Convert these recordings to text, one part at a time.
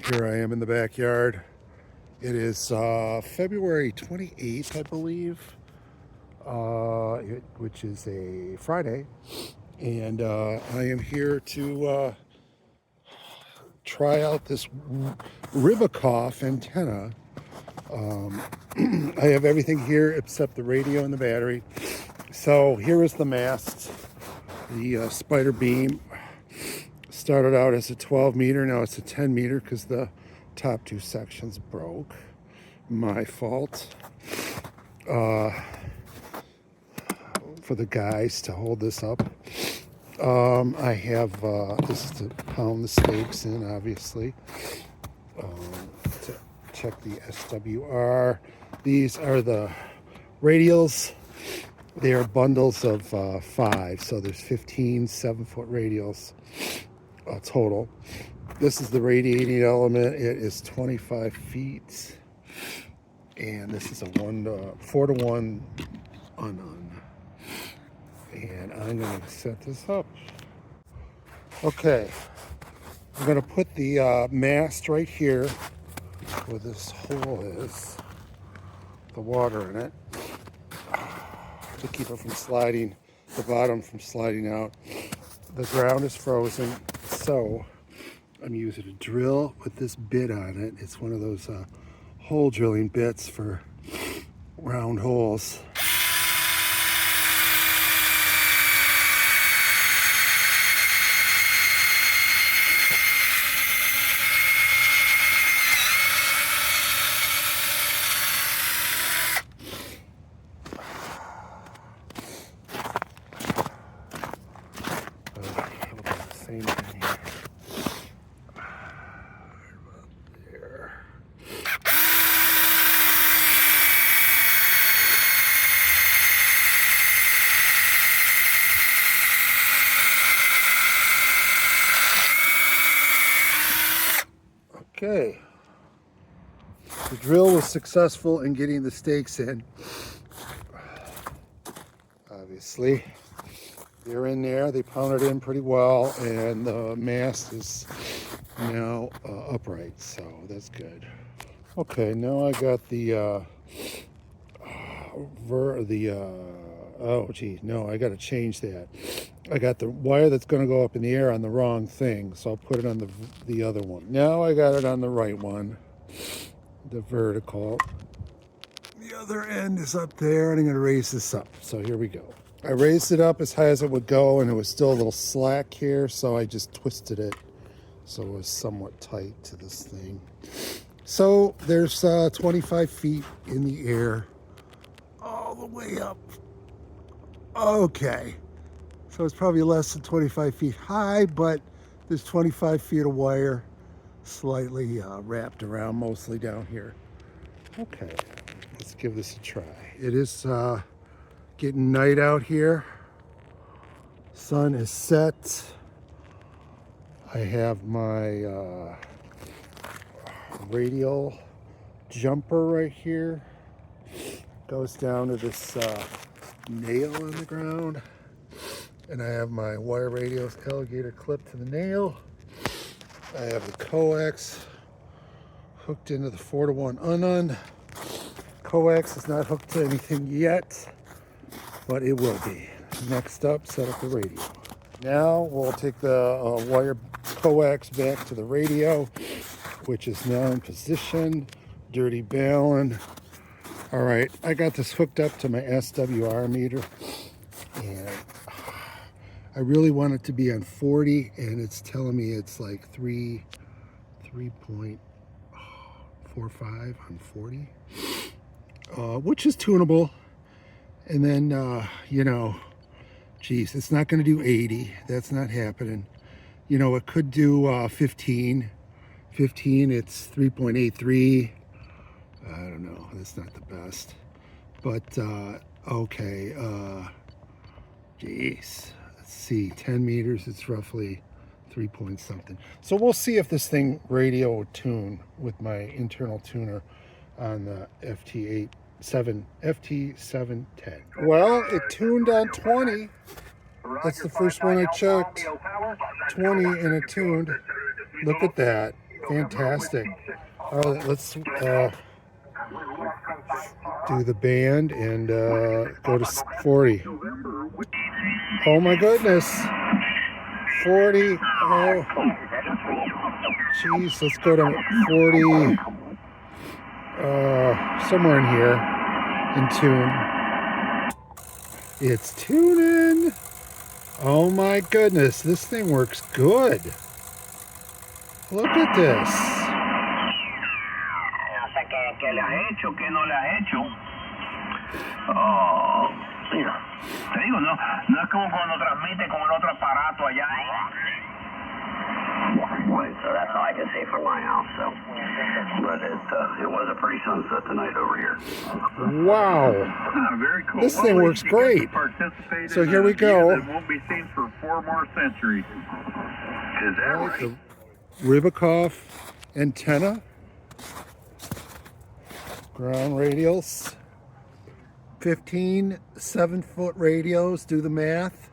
Here I am in the backyard. It is February 28th, I believe, which is a Friday. And I am here to try out this Rybakov antenna. I have everything here except the radio and the battery. So here is the mast. The spider beam started out as a 12 meter. Now it's a 10 meter because the top two sections broke. My fault. For the guys to hold this up. I have, this is to pound the stakes in, obviously. To check the SWR. These are the radials. They are bundles of 5, so there's 15 7-foot radials total. This is the radiating element. It is 25 feet, and this is a 4-to-1 unknown. And I'm going to set this up. Okay, I'm going to put the mast right here where this hole is, the water in it, to keep it from sliding, the bottom from sliding out. The ground is frozen, so I'm using a drill with this bit on it. It's one of those hole drilling bits for round holes. Same thing here. There. Okay. The drill was successful in getting the stakes in. Obviously. They're in there, they pounded in pretty well, and the mast is now upright, so that's good. Okay, now I got the, oh gee, no, I got to change that. I got the wire that's going to go up in the air on the wrong thing, so I'll put it on the other one. Now I got it on the right one, the vertical. The other end is up there, and I'm going to raise this up, so here we go. I raised it up as high as it would go, and it was still a little slack here, so I just twisted it so it was somewhat tight to this thing. So there's 25 feet in the air all the way up. Okay, so it's probably less than 25 feet high, but there's 25 feet of wire slightly wrapped around, mostly down here. Okay, let's give this a try. It is getting night out here. Sun is set. I have my radial jumper right here. Goes down to this nail on the ground. And I have my wire radios alligator clip to the nail. I have the coax hooked into the 4-to-1 unknown. Coax is not hooked to anything yet, but it will be. Next up, set up the radio. Now we'll take the wire coax back to the radio, which is now in position. Dirty balun. All right, I got this hooked up to my SWR meter, and I really want it to be on 40, and it's telling me it's like 3.45 on 40, which is tunable. And then, you know, geez, it's not going to do 80. That's not happening. You know, it could do 15. 15, it's 3.83. I don't know. That's not the best. But, okay. Geez. Let's see. 10 meters, it's roughly 3 point something. So we'll see if this thing radio will tune with my internal tuner on the FT710. Well, it tuned on 20. That's the first one I checked. 20 and it tuned. Look at that. Fantastic. All right, let's do the band and go to 40. Oh my goodness. 40. Oh, geez. Let's go to 40. Somewhere in here. In tune. It's tuning. Oh my goodness. This thing works good. Look at this. Que le has hecho, que no le has hecho. Oh, mira, te digo, no es como cuando transmite con el otro aparato allá. So that's all I can see from my house. So, but it was a pretty sunset tonight over here. Wow. Very cool. This thing works great. So here we go. It won't be seen for 4 more centuries. Is that right? The Rybakov antenna. Ground radials, 15 7-foot radios, do the math.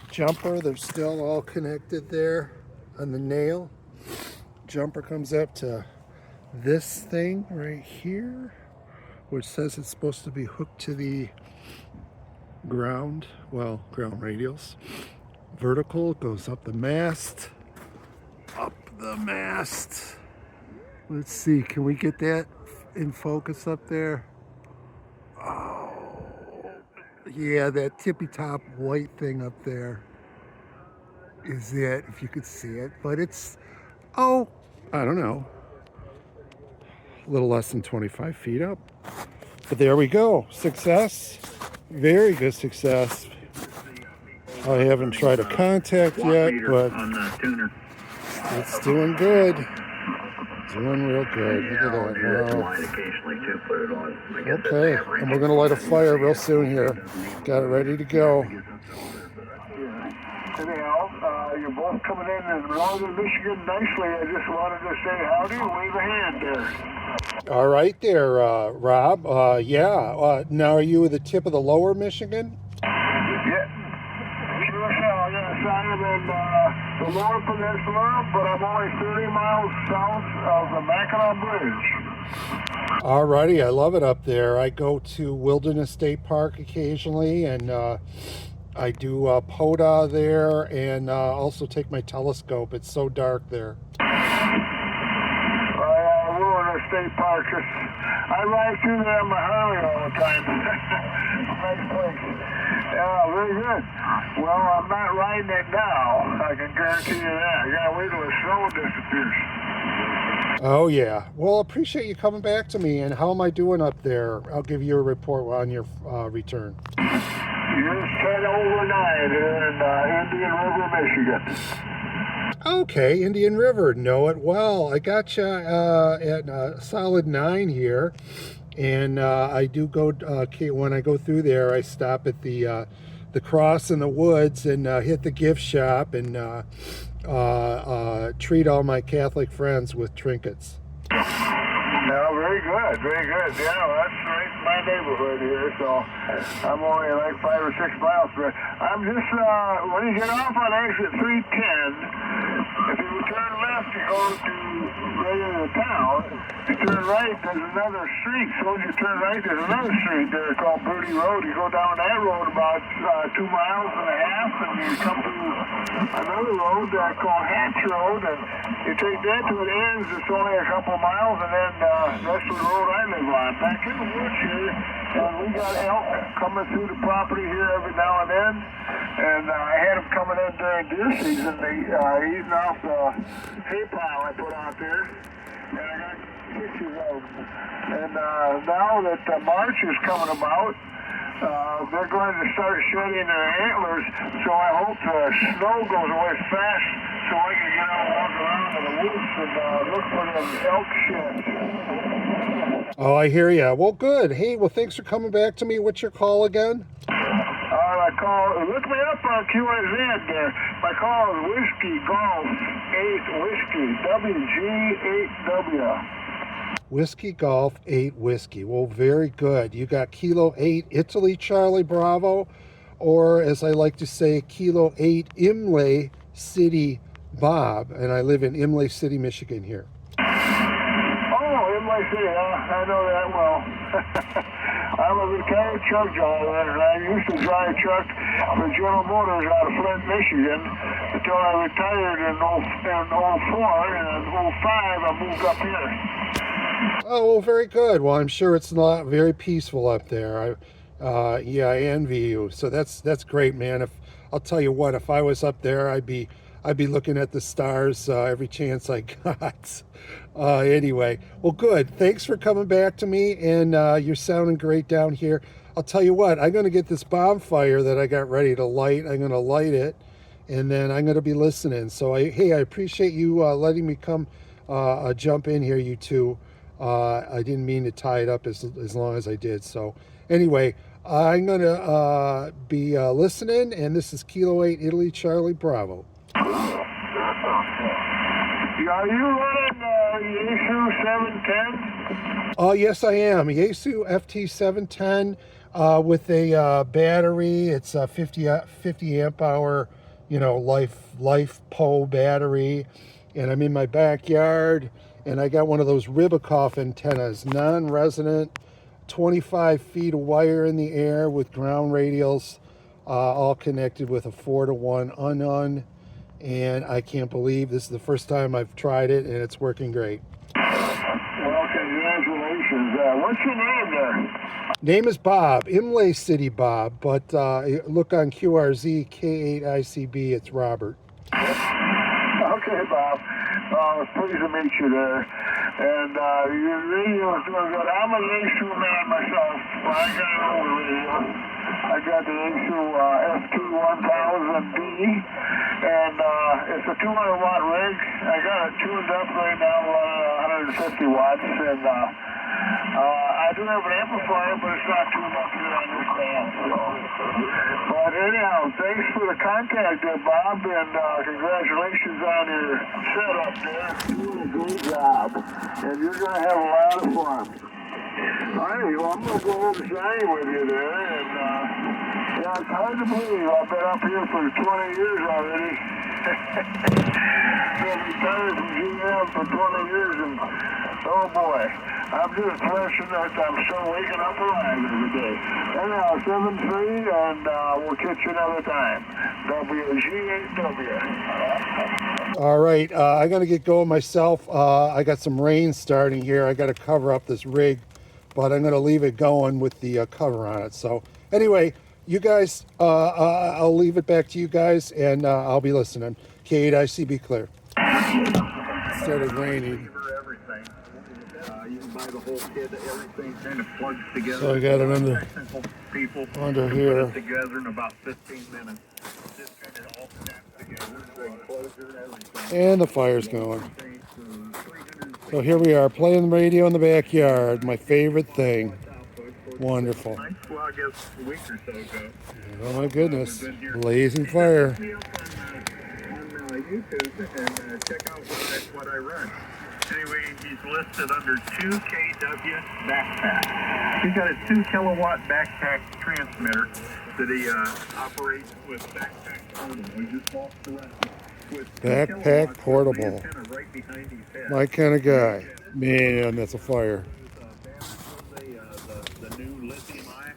Jumper, they're still all connected there on the nail. Jumper comes up to this thing right here, which says it's supposed to be hooked to the ground, well, ground radials. Vertical goes up the mast, Let's see, can we get that in focus up there? Oh, yeah, that tippy top white thing up there is it, if you could see it. But it's, oh, I don't know, a little less than 25 feet up. But there we go. Success. Very good success. I haven't tried a contact yet, but it's doing good. Doing real good. Look at that. Wow. Okay, and we're going to light a fire real soon here. Got it ready to go. Anyhow, you're both coming in northern Michigan nicely. I just wanted to say howdy. Wave a hand there. All right there, Rob. Yeah. Now, are you at the tip of the lower Michigan? Yeah. Sure shall. Yes, I am in the lower peninsula, but I'm only 30 miles south of the Mackinac Bridge. All righty. I love it up there. I go to Wilderness State Park occasionally, and I do PODA there, and also take my telescope. It's so dark there. Wilderness State Park. I ride through there on my Harley all the time. Nice place. Yeah, very good. Well, I'm not riding it now. I can guarantee you that. I gotta wait till the snow disappears. Oh, yeah. Well, appreciate you coming back to me. And how am I doing up there? I'll give you a report on your return. You're 10 over 9 here in Indian River, Michigan. Okay, Indian River. Know it well. I got you at a solid 9 here. And I do go, when I go through there, I stop at the Cross in the Woods and hit the gift shop and treat all my Catholic friends with trinkets. No, very good, very good. Yeah, well, that's right in my neighborhood here, so I'm only like 5 or 6 miles from it. I'm just, when you get off on exit 310, if you turn left, you go to right into town. If you turn right, there's another street. So as you turn right, there's another street there called Birdie Road. You go down that road about 2 miles and a half, and you come to another road called Hatch Road, and you take that to it ends. It's only a couple miles, and then that's the road I live on. Back in the woods here, we got elk coming through the property here every now and then, and I had them coming in during deer season. They eating off the hay pile I put out there, and I got pictures of them. And now that March is coming about, they're going to start shedding their antlers, so I hope the snow goes away fast so I can get out and walk around in the woods and look for them elk sheds. Oh, I hear ya. Well, good. Hey, well, thanks for coming back to me. What's your call again? Look me up on QSN there. My call is Whiskey Golf 8 Whiskey, WG8W. Whiskey Golf 8 Whiskey. Well, very good. You got Kilo 8 Italy Charlie Bravo, or as I like to say, Kilo 8 Imlay City Bob, and I live in Imlay City, Michigan here. Oh, Imlay City, I know that well. I'm a retired truck driver, and I used to drive truck for General Motors out of Flint, Michigan, until I retired in 04, and in 05 I moved up here. Oh, well, very good. Well, I'm sure it's not very peaceful up there. Yeah, I envy you. So that's great, man. If I'll tell you what, if I was up there, I'd be looking at the stars every chance I got. Anyway, well, good. Thanks for coming back to me, and you're sounding great down here. I'll tell you what, I'm going to get this bonfire that I got ready to light. I'm going to light it, and then I'm going to be listening. So, hey, I appreciate you letting me come jump in here, you two. I didn't mean to tie it up as long as I did. So, anyway, I'm going to be listening, and this is Kilo 8 Italy Charlie Bravo. Are you running Yaesu 710? Oh, yes, I am. Yaesu FT710 with a battery. It's a 50 amp hour, life PO battery. And I'm in my backyard, and I got one of those Rybakov antennas, non-resonant, 25 feet of wire in the air with ground radials, all connected with a 4-to-1 unknown. And I can't believe this is the first time I've tried it, and it's working great. Well, congratulations. What's your name there? Name is Bob, Imlay City Bob, but look on QRZ K8ICB, it's Robert. Okay, Bob. Pleased to meet you there. And your radio is doing good. I'm a Yaesu man myself. Well, I got an old radio. I got the Yaesu FT1000D, and it's a 200-watt rig. I got it tuned up right now, 150 watts, and I do have an amplifier, but it's not tuned up here on this band. So. But anyhow, thanks for the contact there, Bob, and congratulations on your setup there. You're doing a great job, and you're going to have a lot of fun. All right, well, I'm going to go over Johnny with you there, and yeah, it's hard to believe. I've been up here for 20 years already. Been retired from GM for 20 years, and oh boy, I'm just wishing that I'm still waking up alive every day. Anyhow, 7-3, and we'll catch you another time. WG8W. All right, I got to get going myself. I got some rain starting here. I got to cover up this rig, but I'm going to leave it going with the cover on it. So anyway, you guys, I'll leave it back to you guys, and I'll be listening. K8ICB clear. It started raining. You can buy the whole kit. Everything kind of plugs together. So I got it under here. Put it together in about 15 minutes. Just kind of all snaps together. Enclosure and everything. And the fire's going. So here we are, playing the radio in the backyard. My favorite thing. Wonderful. Nice vlog a week or so ago. Oh my goodness. Blazing fire. Check me up on YouTube and check out what I run. Anyway, he's listed under 2kW backpack. He's got a 2-kilowatt backpack transmitter that he operates with backpack portable. He just walks around with Backpack portable. Right behind his head. My kind of guy. Man, that's a fire. The new lithium-ion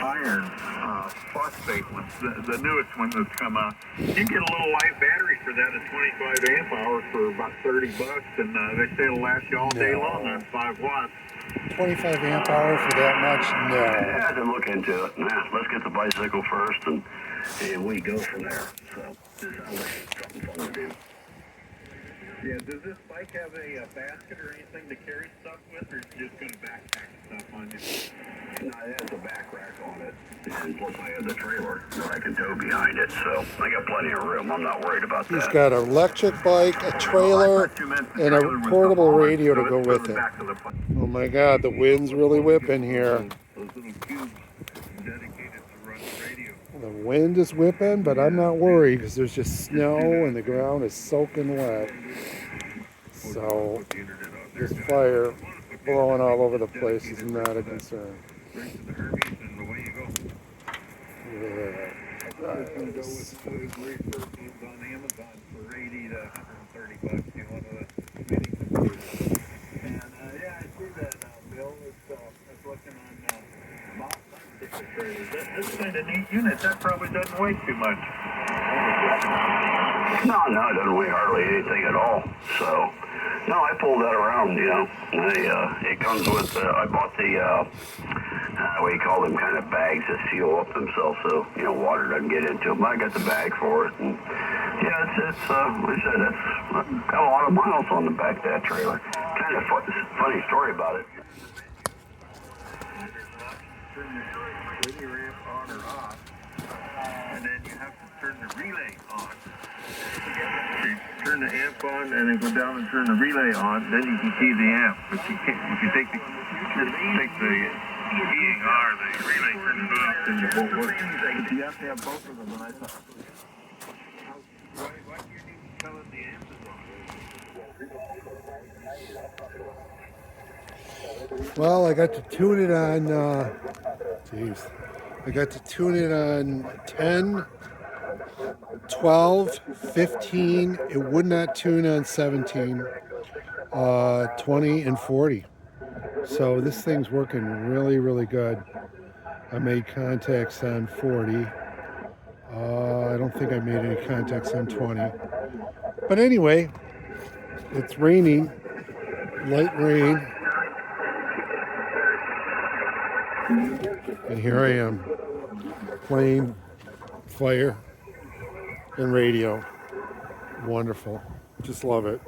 iron phosphate ones, the newest one that's come out. You can get a little light battery for that at 25 amp hours for about $30, and they say it'll last you all day long on 5 watts. 25 amp hour for that much? No. Yeah, I had to look into it. Nah, let's get the bicycle first, and we go from there. So this sounds like something fun to do. Yeah, does this bike have a basket or anything to carry stuff with, or is it just going to backpack stuff on you? No, it has a back rack on it, and plus I have the trailer that I can tow behind it, so I got plenty of room. I'm not worried about that. He's got an electric bike, a trailer, and a portable radio to go with it. Oh my God, the wind's really whipping here. Those little cubes dedicated to run the radio. The wind is whipping, but I'm not worried because there's just snow and the ground is soaking wet. So this fire blowing all over the place is not a concern. Yeah. It's going to go with great perfumes on Amazon for 80 to 130 bucks. You want to mini computers. And yeah, I see that Bill is looking on this kind of neat unit. That probably doesn't weigh too much. No, it doesn't weigh hardly anything at all. So, no, I pulled that around, you know. It comes with, I bought the, what do you call them, kind of bags that seal up themselves so, you know, water doesn't get into them. I got the bag for it. And, yeah, it's like I said, it's got a lot of miles on the back of that trailer. Kind of funny story about it. Turn the linear amp on or off, and then you have to turn the relay on. You turn the amp on and then go down and turn the relay on, then you can key the amp. But you can't, if you take the EAR, the relay, turn it off, then it won't work. But you have to have both of them, and I thought, why do you need to tell them the amp is on? Well, I got to tune it on, I got to tune it on 10, 12, 15. It would not tune on 17, 20, and 40. So this thing's working really, really good. I made contacts on 40. I don't think I made any contacts on 20. But anyway, it's raining, light rain. And here I am, playing fire and radio. Wonderful. Just love it.